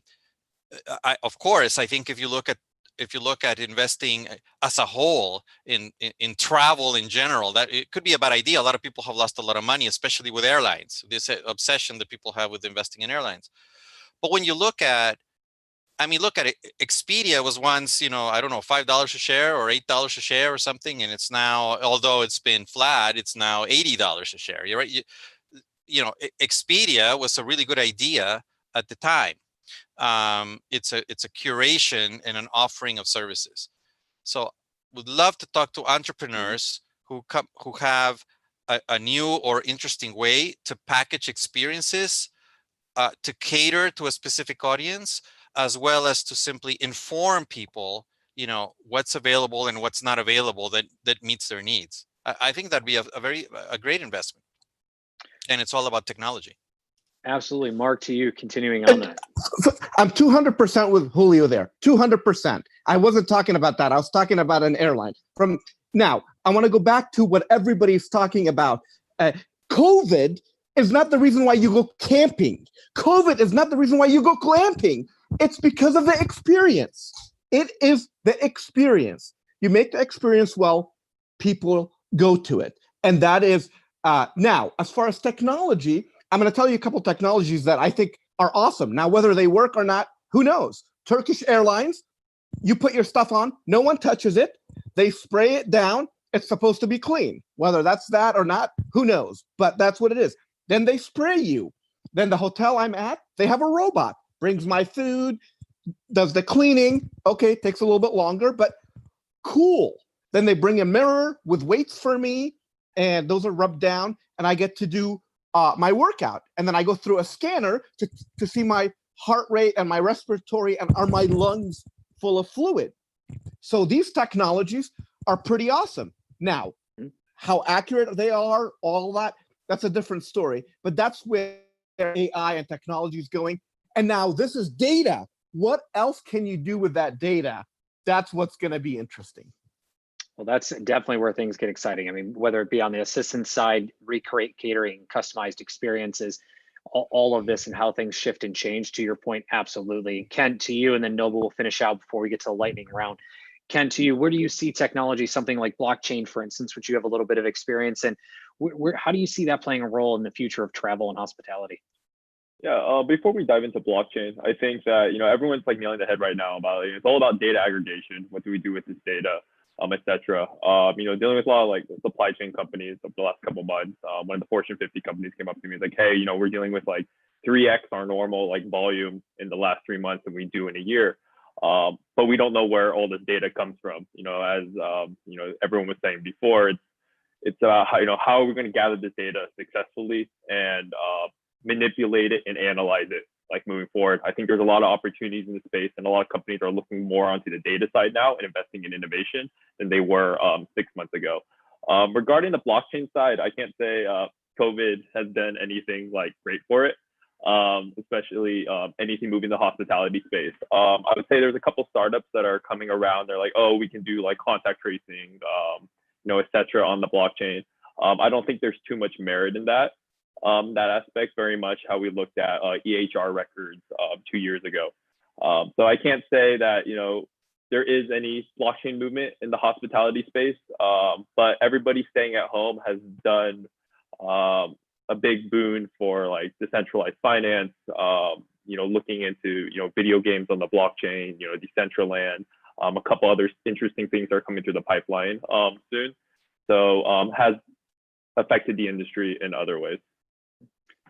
think if you look at investing as a whole in travel in general, that it could be a bad idea. A lot of people have lost a lot of money, especially with airlines, this obsession that people have with investing in airlines. But when you look at it, Expedia was once, I don't know, $5 a share or $8 a share or something. And it's now, although it's been flat, it's now $80 a share. You're right. Expedia was a really good idea at the time. It's a curation and an offering of services. So would love to talk to entrepreneurs who have a new or interesting way to package experiences, to cater to a specific audience, as well as to simply inform people, what's available and what's not available that meets their needs. I think that'd be a great investment. And it's all about technology. Absolutely. Mark, to you, continuing on that. I'm 200% with Julio there. 200%. I wasn't talking about that. I was talking about an airline. Now, I want to go back to what everybody's talking about. COVID is not the reason why you go camping. COVID is not the reason why you go glamping. It's because of the experience. It is the experience. You make the experience well, people go to it. And that is, now, as far as technology, I'm going to tell you a couple technologies that I think are awesome. Now, whether they work or not, who knows? Turkish Airlines, you put your stuff on, no one touches it. They spray it down. It's supposed to be clean. Whether that's that or not, who knows? But that's what it is. Then they spray you. Then the hotel I'm at, they have a robot, brings my food, does the cleaning. Okay, takes a little bit longer, but cool. Then they bring a mirror with weights for me, and those are rubbed down, and I get to do my workout. And then I go through a scanner to see my heart rate and my respiratory, and are my lungs full of fluid. So these technologies are pretty awesome. Now, how accurate they are, all that, that's a different story, but that's where AI and technology is going. And now this is data. What else can you do with that data? That's what's going to be interesting. Well, that's definitely where things get exciting. I mean, whether it be on the assistance side, recreate catering, customized experiences, all of this and how things shift and change, to your point, absolutely. Ken, to you, and then Noble will finish out before we get to the lightning round. Ken, to you, where do you see technology, something like blockchain, for instance, which you have a little bit of experience in, how do you see that playing a role in the future of travel and hospitality? Yeah, before we dive into blockchain, I think that everyone's like nailing the head right now about it's all about data aggregation. What do we do with this data, etc. Dealing with a lot of like supply chain companies over the last couple of months. One of the Fortune 50 companies came up to me and like, hey, we're dealing with like 3x our normal like volume in the last 3 months than we do in a year. But we don't know where all this data comes from. As everyone was saying before, it's how are we going to gather this data successfully and manipulate it and analyze it like moving forward. I think there's a lot of opportunities in the space, and a lot of companies are looking more onto the data side now and investing in innovation than they were 6 months ago. Regarding the blockchain side, I can't say COVID has done anything like great for it, especially anything moving the hospitality space. I would say there's a couple startups that are coming around. They're like, oh, we can do like contact tracing, etc. on the blockchain. I don't think there's too much merit in that. That aspect very much how we looked at EHR records 2 years ago. So I can't say that there is any blockchain movement in the hospitality space, but everybody staying at home has done a big boon for like decentralized finance. Looking into video games on the blockchain, Decentraland, a couple other interesting things are coming through the pipeline soon. So has affected the industry in other ways.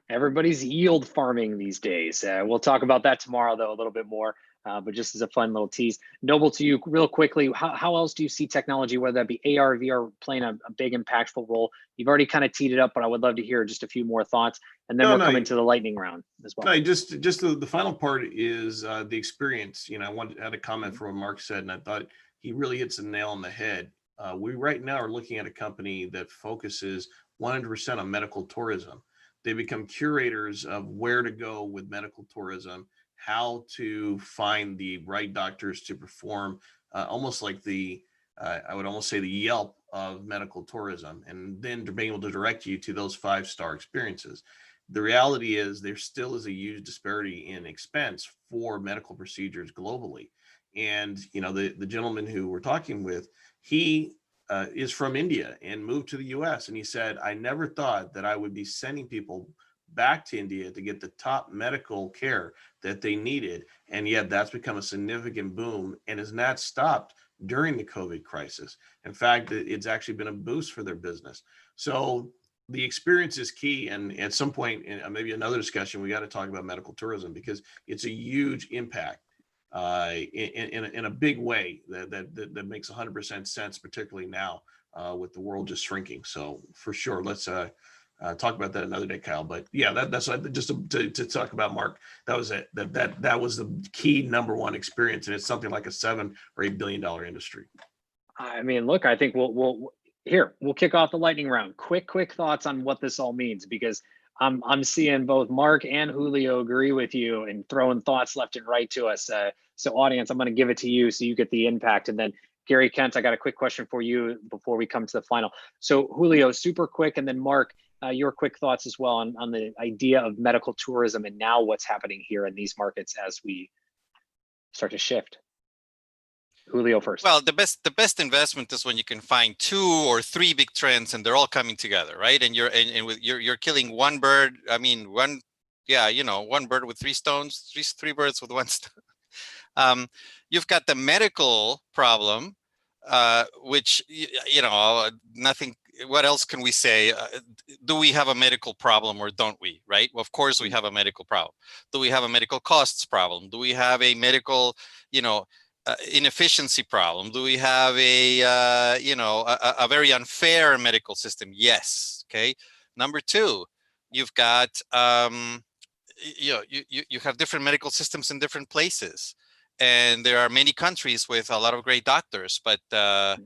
Everybody's yield farming these days. We'll talk about that tomorrow, though, a little bit more, but just as a fun little tease. Noble, to you real quickly, how else do you see technology, whether that be AR, VR, playing a big impactful role? You've already kind of teed it up, but I would love to hear just a few more thoughts. And then we're coming to the lightning round as well. No, just the final part is the experience. I had a comment from what Mark said, and I thought he really hits the nail on the head. We right now are looking at a company that focuses 100% on medical tourism. They become curators of where to go with medical tourism, how to find the right doctors to perform, almost like I would almost say the Yelp of medical tourism, and then to be able to direct you to those 5-star experiences. The reality is there still is a huge disparity in expense for medical procedures globally. And, the gentleman who we're talking with, he is from India and moved to the US. And he said, I never thought that I would be sending people back to India to get the top medical care that they needed. And yet that's become a significant boom and has not stopped during the COVID crisis. In fact, it's actually been a boost for their business. So the experience is key. And at some point, in maybe another discussion, we got to talk about medical tourism because it's a huge impact. In a big way that makes 100% sense, particularly now with the world just shrinking. So for sure, let's talk about that another day, Kyle. But yeah, that's just to talk about, Mark. That was it. That was the key number one experience, and it's something like a $7 or $8 billion industry. I mean, look, I think we'll kick off the lightning round. Quick thoughts on what this all means, because I'm seeing both Mark and Julio agree with you and throwing thoughts left and right to us. So audience, I'm going to give it to you so you get the impact. And then Gary, Kent, I got a quick question for you before we come to the final. So Julio, super quick, and then Mark, your quick thoughts as well on the idea of medical tourism and now what's happening here in these markets as we start to shift. Julio first. Well, the best investment is when you can find 2 or 3 big trends and they're all coming together, right? And you're killing one bird. I mean, one bird with 3 stones, three birds with 1 stone. You've got the medical problem, which nothing. What else can we say? Do we have a medical problem or don't we? Right? Well, of course we have a medical problem. Do we have a medical costs problem? Do we have a medical, inefficiency problem? Do we have a very unfair medical system? Yes. Okay. Number 2, you've got you have different medical systems in different places, and there are many countries with a lot of great doctors, but not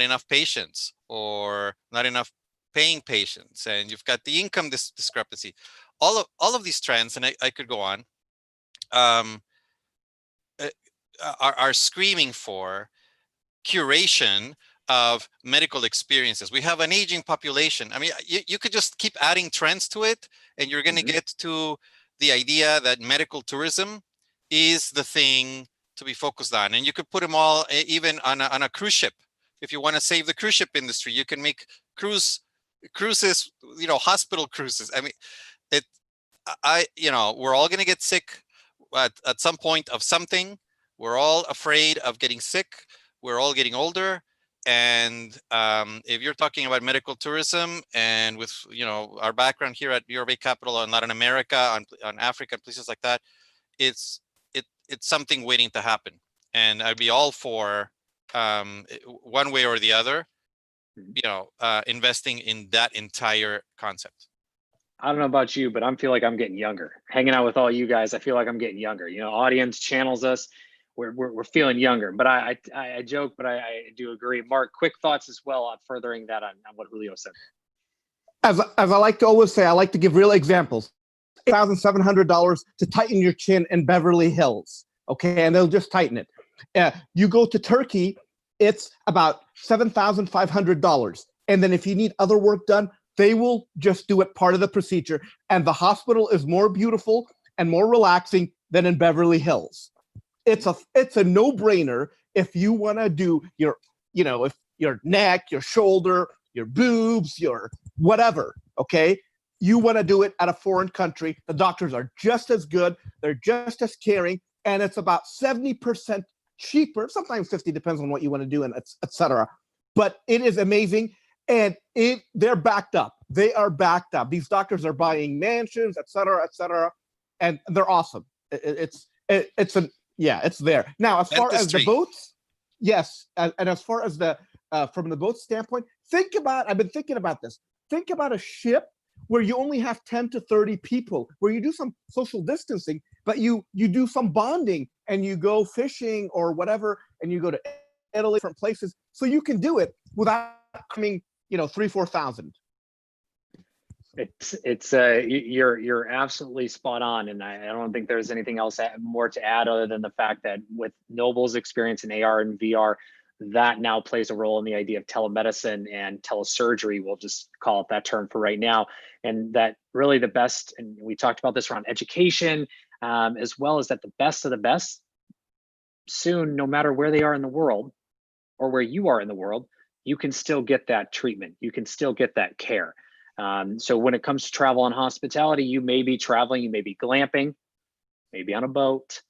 enough patients or not enough paying patients, and you've got the income discrepancy. All of these trends, and I could go on, are screaming for curation of medical experiences. We have an aging population. I mean, you could just keep adding trends to it, and you're going to get to the idea that medical tourism is the thing to be focused on. And you could put them all even on a cruise ship. If you want to save the cruise ship industry, you can make cruises, hospital cruises. I mean, we're all going to get sick at some point of something. We're all afraid of getting sick. We're all getting older. And if you're talking about medical tourism, and with our background here at New York Bay Capital on Latin America, on Africa, places like that, it's something waiting to happen. And I'd be all for one way or the other, investing in that entire concept. I don't know about you, but I feel like I'm getting younger. Hanging out with all you guys, I feel like I'm getting younger. Audience channels us. We're feeling younger, but I joke, but I do agree. Mark, quick thoughts as well on furthering that on what Julio said. As I like to always say, I like to give real examples. $8,700 to tighten your chin in Beverly Hills, okay, and they'll just tighten it. You go to Turkey, it's about $7,500, and then if you need other work done, they will just do it part of the procedure, and the hospital is more beautiful and more relaxing than in Beverly Hills. It's a no-brainer if you want to do if your neck, your shoulder, your boobs, your whatever, okay? You want to do it at a foreign country. The doctors are just as good. They're just as caring. And it's about 70% cheaper. Sometimes 50, depends on what you want to do, and et cetera. But it is amazing. And they're backed up. They are backed up. These doctors are buying mansions, et cetera, and they're awesome. It's there. Now, as far as the boats, yes, and as far as the from the boat standpoint, I've been thinking about this. Think about a ship where you only have 10 to 30 people, where you do some social distancing, but you do some bonding, and you go fishing or whatever, and you go to Italy, different places, so you can do it without coming, 3,000-4,000. You're absolutely spot on, and I don't think there's anything else more to add other than the fact that with Noble's experience in AR and VR, that now plays a role in the idea of telemedicine and telesurgery. We'll just call it that term for right now, and that really the best. And we talked about this around education, as well as that the best of the best soon, no matter where they are in the world or where you are in the world, you can still get that treatment. You can still get that care. So when it comes to travel and hospitality, you may be traveling, you may be glamping, maybe on a boat,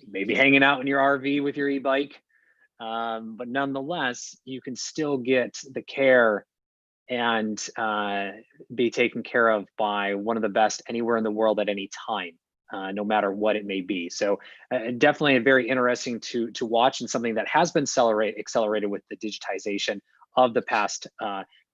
maybe hanging out in your RV with your e-bike. But nonetheless, you can still get the care and be taken care of by one of the best anywhere in the world at any time, no matter what it may be. So definitely very interesting to watch, and something that has been accelerated with the digitization of the past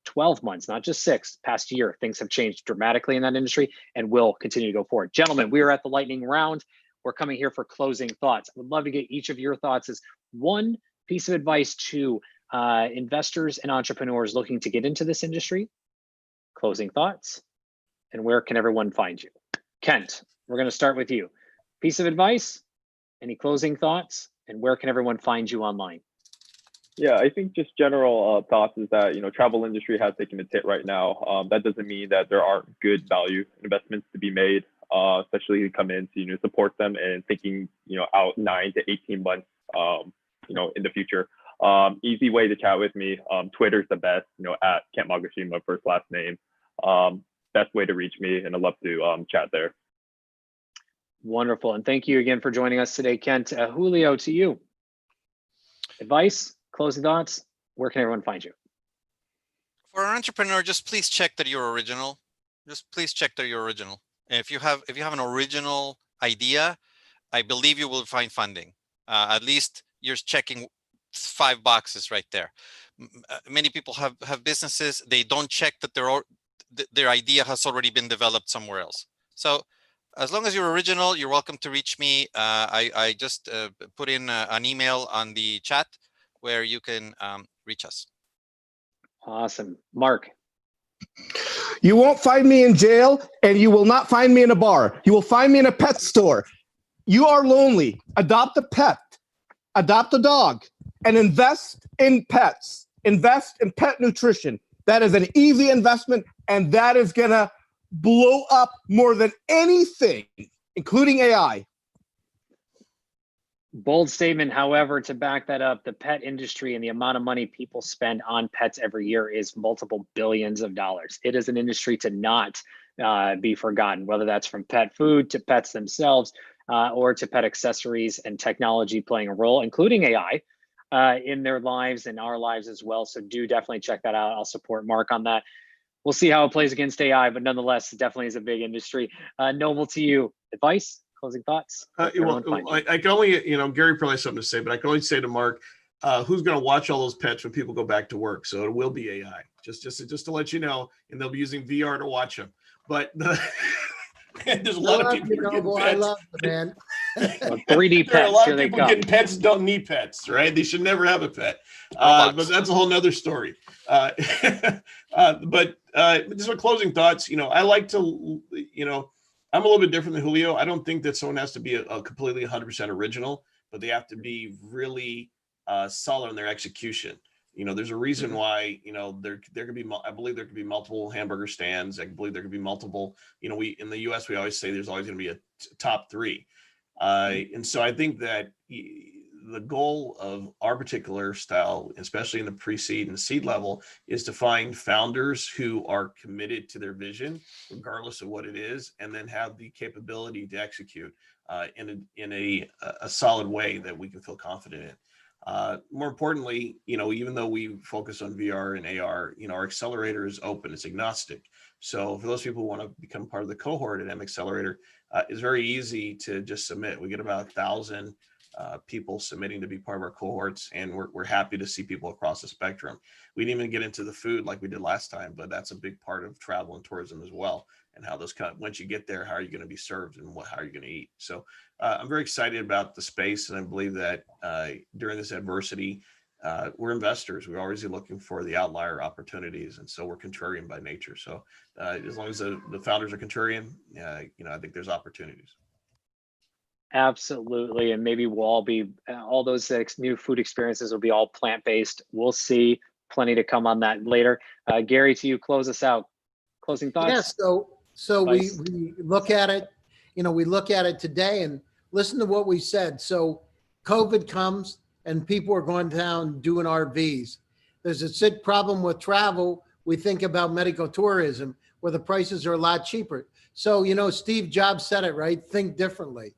12 months, not just 6, past year. Things have changed dramatically in that industry and will continue to go forward. Gentlemen, we are at the lightning round. We're coming here for closing thoughts. I would love to get each of your thoughts as one piece of advice to investors and entrepreneurs looking to get into this industry. Closing thoughts, and where can everyone find you? Kent, we're going to start with you. Piece of advice, any closing thoughts, and where can everyone find you online? Yeah, I think just general thoughts is that, travel industry has taken its hit right now. That doesn't mean that there aren't good value investments to be made, especially to come in to, support them and thinking, out 9 to 18 months, in the future. Easy way to chat with me. Twitter's the best, at Kent Magashima, first, last name. Best way to reach me, and I'd love to chat there. Wonderful. And thank you again for joining us today, Kent. Julio, to you. Advice, closing thoughts, where can everyone find you? For an entrepreneur, just please check that you're original. Just please check that you're original. And if you have an original idea, I believe you will find funding. At least you're checking 5 boxes right there. Many people have businesses, they don't check that their idea has already been developed somewhere else. So as long as you're original, you're welcome to reach me. I just put in an email on the chat where you can reach us. Awesome. Mark. You won't find me in jail, and you will not find me in a bar. You will find me in a pet store. You are lonely. Adopt a pet. Adopt a dog. and invest in pets. Invest in pet nutrition. That is an easy investment, and that is going to blow up more than anything, including AI. Bold statement. However, to back that up, the pet industry and the amount of money people spend on pets every year is multiple billions of dollars. It is an industry to not be forgotten, whether that's from pet food to pets themselves or to pet accessories and technology playing a role, including AI in their lives and our lives as well. So do definitely check that out. I'll support Mark on that. We'll see how it plays against AI, but nonetheless, it definitely is a big industry. Noble, to you, advice? Closing thoughts? I can only, Gary probably has something to say, but I can only say to Mark, who's going to watch all those pets when people go back to work? So it will be AI, just to let you know, and they'll be using VR to watch them. But there's a lot of people getting pets. I love it, man. 3D pets. There are a lot Here of they people come. getting pets that don't need pets, right? They should never have a pet. But that's a whole nother story. But just my closing thoughts, I like to, I'm a little bit different than Julio. I don't think that someone has to be a completely 100% original, but they have to be really solid in their execution. There's a reason why, there could be, I believe there could be multiple hamburger stands. I believe there could be multiple, we, in the US, we always say there's always going to be a top three. And so I think that the goal of our particular style, especially in the pre-seed and the seed level, is to find founders who are committed to their vision, regardless of what it is, and then have the capability to execute in a solid way that we can feel confident in. More importantly, even though we focus on VR and AR, our accelerator is open, it's agnostic. So for those people who want to become part of the cohort at M Accelerator, it's very easy to just submit. We get about 1,000 people submitting to be part of our cohorts, and we're happy to see people across the spectrum. We didn't even get into the food like we did last time, but that's a big part of travel and tourism as well, and how those once you get there, how are you going to be served and how are you going to eat? So I'm very excited about the space, and I believe that during this adversity, we're investors. We're always looking for the outlier opportunities, and so we're contrarian by nature. So as long as the founders are contrarian, I think there's opportunities. Absolutely. And maybe we'll all be, all those new food experiences will be all plant-based. We'll see. Plenty to come on that later. Gary, to you, close us out. Closing thoughts? Yeah, so we look at it, we look at it today and listen to what we said. So COVID comes and people are going down doing RVs. There's a sick problem with travel. We think about medical tourism where the prices are a lot cheaper. So, Steve Jobs said it, right? Think differently.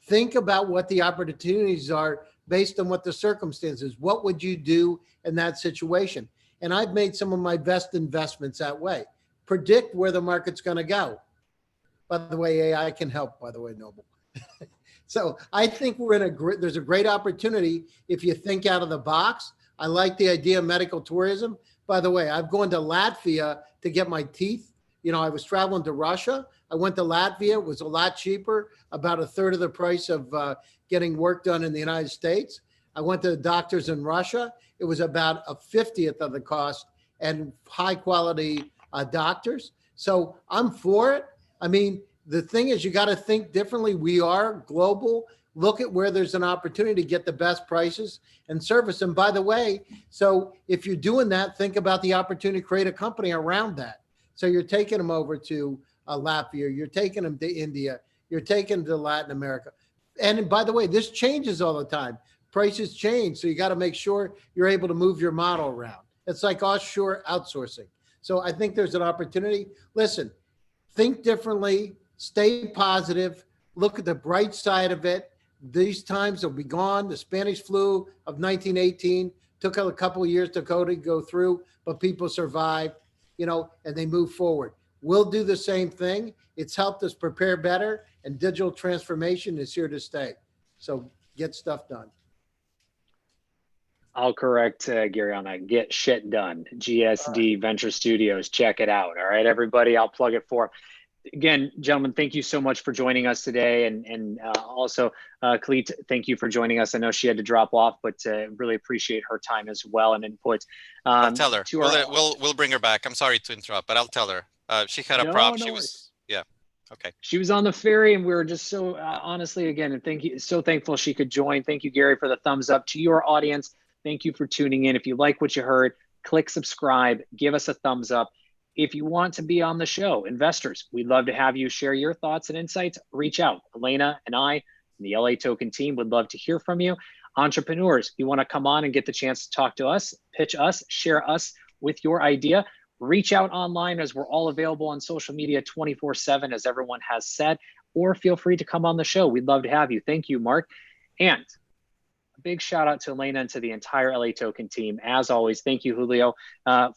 Think about what the opportunities are based on what the circumstances. What would you do in that situation? And I've made some of my best investments that way. Predict where the market's going to go. By the way, AI can help, by the way, Noble. So I think there's a great opportunity if you think out of the box. I like the idea of medical tourism. By the way, I've gone to Latvia to get my teeth. I was traveling to Russia. I went to Latvia. It was a lot cheaper, about a third of the price of getting work done in the United States. I went to the doctors in Russia. It was about a 50th of the cost and high quality doctors. So I'm for it. I mean, the thing is, you got to think differently. We are global. Look at where there's an opportunity to get the best prices and service. And by the way, so if you're doing that, think about the opportunity to create a company around that. So you're taking them over to Latvia, you're taking them to India, you're taking them to Latin America. And by the way, this changes all the time. Prices change. So you got to make sure you're able to move your model around. It's like offshore outsourcing. So I think there's an opportunity. Listen, think differently, stay positive, look at the bright side of it. These times will be gone. The Spanish flu of 1918 took a couple of years to go through, but people survived, and they move forward. We'll do the same thing. It's helped us prepare better, and digital transformation is here to stay. So get stuff done. I'll correct Gary on that. Get shit done. GSD Venture Studios. Check it out. All right, everybody. I'll plug it for. Again, gentlemen, thank you so much for joining us today. And also, Khalid, thank you for joining us. I know she had to drop off, but really appreciate her time as well and input. I'll tell her. We'll bring her back. I'm sorry to interrupt, but I'll tell her. She had a problem. She was, yeah. Okay. She was on the ferry, and we were just so honestly, again, and thank you. So thankful she could join. Thank you, Gary, for the thumbs up. To your audience, Thank you for tuning in. If you like what you heard, click subscribe, give us a thumbs up. If you want to be on the show, investors, we'd love to have you share your thoughts and insights. Reach out. Elena and I, and the LA Token team, would love to hear from you. Entrepreneurs, you want to come on and get the chance to talk to us, pitch us, share us with your idea. Reach out online, as we're all available on social media 24/7, as everyone has said, or feel free to come on the show. We'd love to have you. Thank you, Mark. And a big shout out to Elena and to the entire LA Token team. As always, thank you, Julio,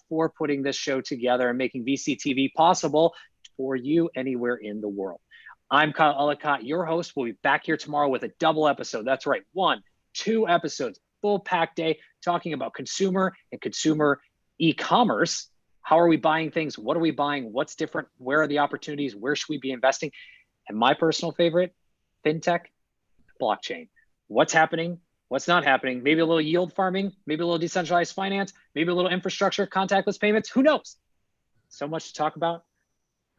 for putting this show together and making VCTV possible for you anywhere in the world. I'm Kyle Ellicott, your host. We'll be back here tomorrow with a double episode. That's right, 2 episodes, full packed day, talking about consumer and consumer e-commerce. How are we buying things? What are we buying? What's different? Where are the opportunities? Where should we be investing? And my personal favorite, fintech, blockchain. What's happening? What's not happening? Maybe a little yield farming, maybe a little decentralized finance, maybe a little infrastructure, contactless payments. Who knows? So much to talk about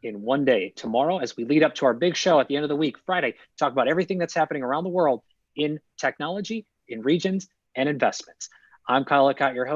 in one day. Tomorrow, as we lead up to our big show at the end of the week, Friday, talk about everything that's happening around the world in technology, in regions, and investments. I'm Kyle Ellicott, your host.